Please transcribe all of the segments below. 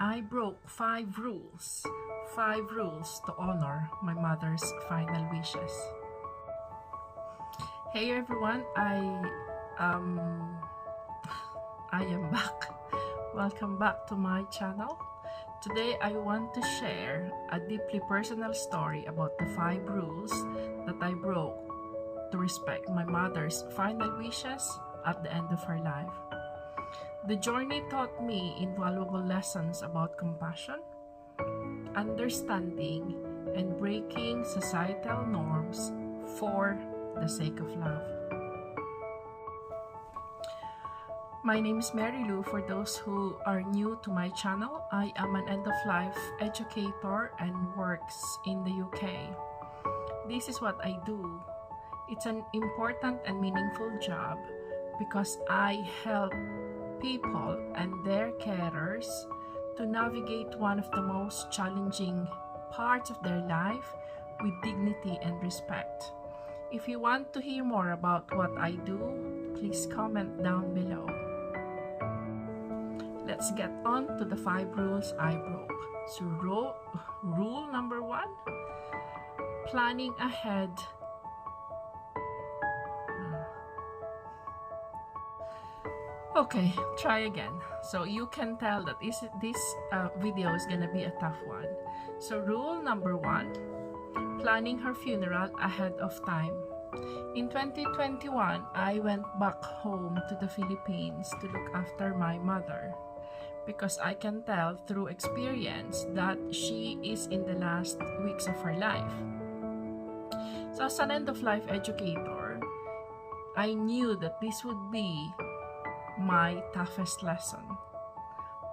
I broke 5 rules. 5 rules to honor my mother's final wishes. Hey everyone, I am back. Welcome back to my channel. Today I want to share a deeply personal story about the 5 rules that I broke to respect my mother's final wishes at the end of her life. The journey taught me invaluable lessons about compassion, understanding, and breaking societal norms for the sake of love. My name is Mary Lou. For those who are new to my channel, I am an end-of-life educator and works in the UK. This is what I do. It's an important and meaningful job because I help people and their carers to navigate one of the most challenging parts of their life with dignity and respect. If you want to hear more about what I do, please comment down below. Let's get on to the 5 rules I broke. So rule number 1, planning ahead. Okay, try again. So you can tell that this video is gonna be a tough one. So rule number 1, planning her funeral ahead of time. In 2021, I went back home to the Philippines to look after my mother because I can tell through experience that she is in the last weeks of her life. So as an end-of-life educator, I knew that this would be my toughest lesson,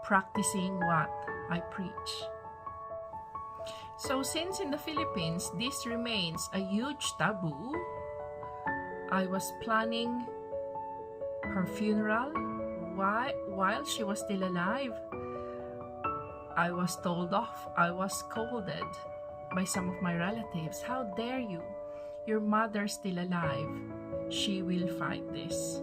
practicing what I preach. So since in the Philippines this remains a huge taboo, I was planning her funeral while she was still alive. I was told off, I was scolded by some of my relatives. How dare you? Your mother's still alive. She will fight this.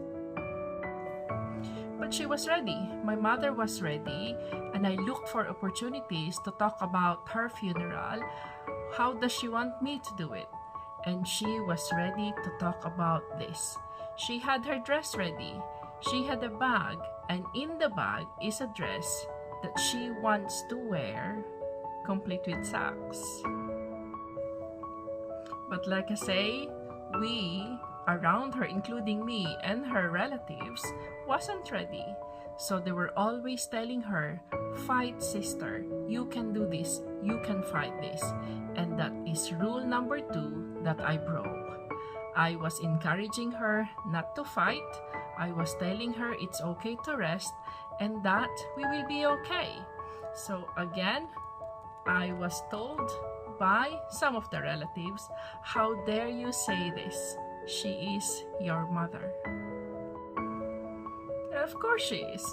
But she was ready. My mother was ready, and I looked for opportunities to talk about her funeral. How does she want me to do it? And she was ready to talk about this. She had her dress ready. She had a bag, and in the bag is a dress that she wants to wear, complete with socks. But like I say, we around her, including me and her relatives, wasn't ready. So they were always telling her, fight sister, you can do this, you can fight this. And that is rule number 2 that I broke. I was encouraging her not to fight. I was telling her it's okay to rest and that we will be okay. So again, I was told by some of the relatives, how dare you say this? She is your mother. Of course she is.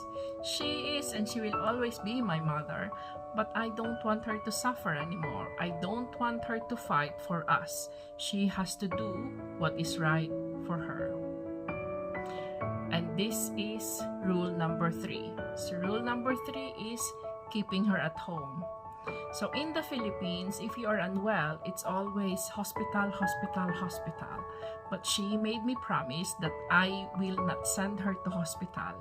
She is, and she will always be my mother. But I don't want her to suffer anymore. I don't want her to fight for us. She has to do what is right for her. And this is rule number 3. So rule number 3 is keeping her at home. So in the Philippines, if you are unwell, it's always hospital, hospital, hospital. But she made me promise that I will not send her to hospital.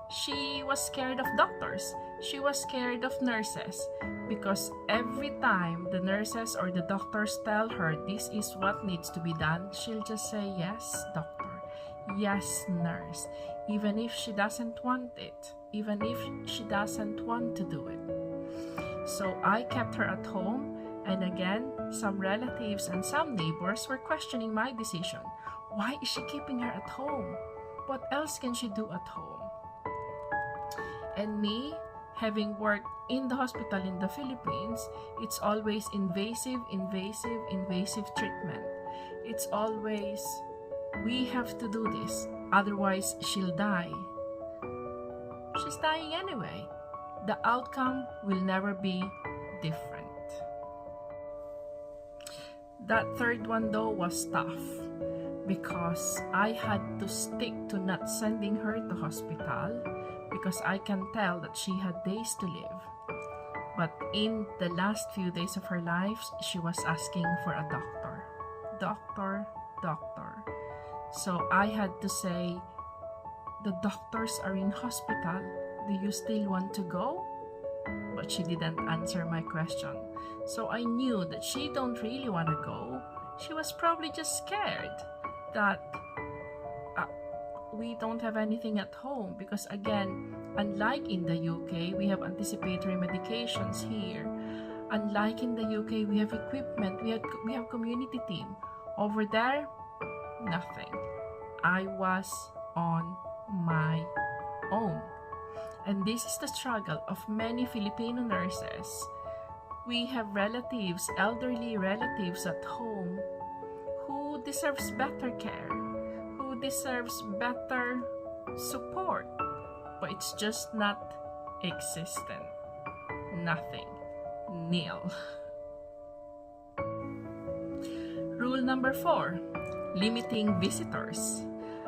She was scared of doctors. She was scared of nurses because every time the nurses or the doctors tell her this is what needs to be done, she'll just say, yes, doctor, yes, nurse, even if she doesn't want it, even if she doesn't want to do it. So I kept her at home, and again, some relatives and some neighbors were questioning my decision. Why is she keeping her at home? What else can she do at home? And me, having worked in the hospital in the Philippines, it's always invasive treatment. It's always, we have to do this, otherwise she'll die. She's dying anyway. The outcome will never be different. That 3rd one though was tough because I had to stick to not sending her to hospital because I can tell that she had days to live. But in the last few days of her life, she was asking for a doctor. Doctor, doctor. So I had to say, the doctors are in hospital. Do you still want to go? But she didn't answer my question. So I knew that she don't really want to go. She was probably just scared that we don't have anything at home, because again, unlike in the UK, we have anticipatory medications here. Unlike in the UK, we have equipment, we have community team. Over there, nothing. I was on my own. And this is the struggle of many Filipino nurses. We have relatives, elderly relatives at home who deserves better care, who deserves better support, but it's just not existent. Nothing. Nil. Rule number 4, limiting visitors.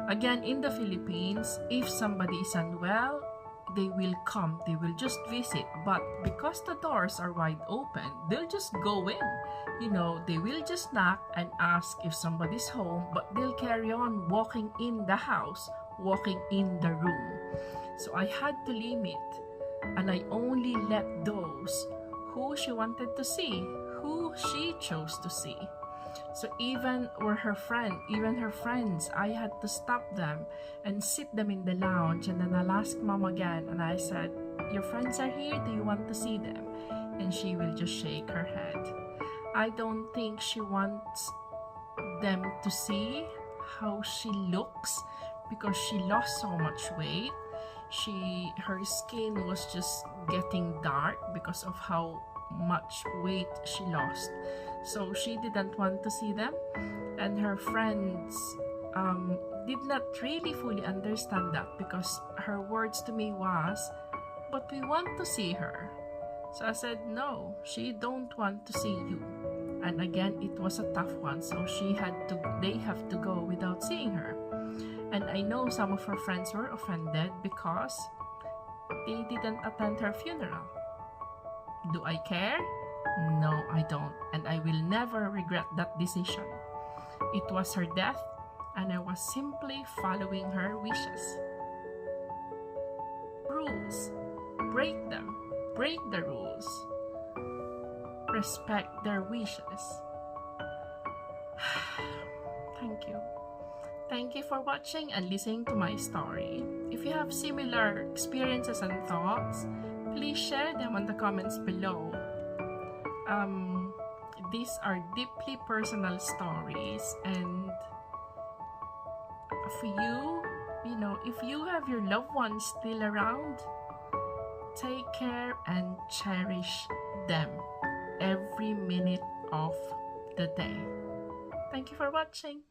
Again, in the Philippines, if somebody is unwell, they will come, they will just visit. But because the doors are wide open, they'll just go in. You know, they will just knock and ask if somebody's home, but they'll carry on walking in the house, walking in the room. So I had to limit, and I only let those who she wanted to see, who she chose to see. So even her friends, I had to stop them and sit them in the lounge, and then I'll ask mom again, and I said, your friends are here, do you want to see them? And she will just shake her head. I don't think she wants them to see how she looks, because she lost so much weight. Her skin was just getting dark because of how much weight she lost. So she didn't want to see them, and her friends did not really fully understand that, because her words to me was, but we want to see her. So I said, no, she don't want to see you. And again, it was a tough one, so they have to go without seeing her. And I know some of her friends were offended because they didn't attend her funeral. Do I care? No, I don't, and I will never regret that decision. It was her death, and I was simply following her wishes. Rules. Break them. Break the rules. Respect their wishes. Thank you. Thank you for watching and listening to my story. If you have similar experiences and thoughts, please share them on the comments below. These are deeply personal stories, and for you, if you have your loved ones still around, take care and cherish them every minute of the day. Thank you for watching.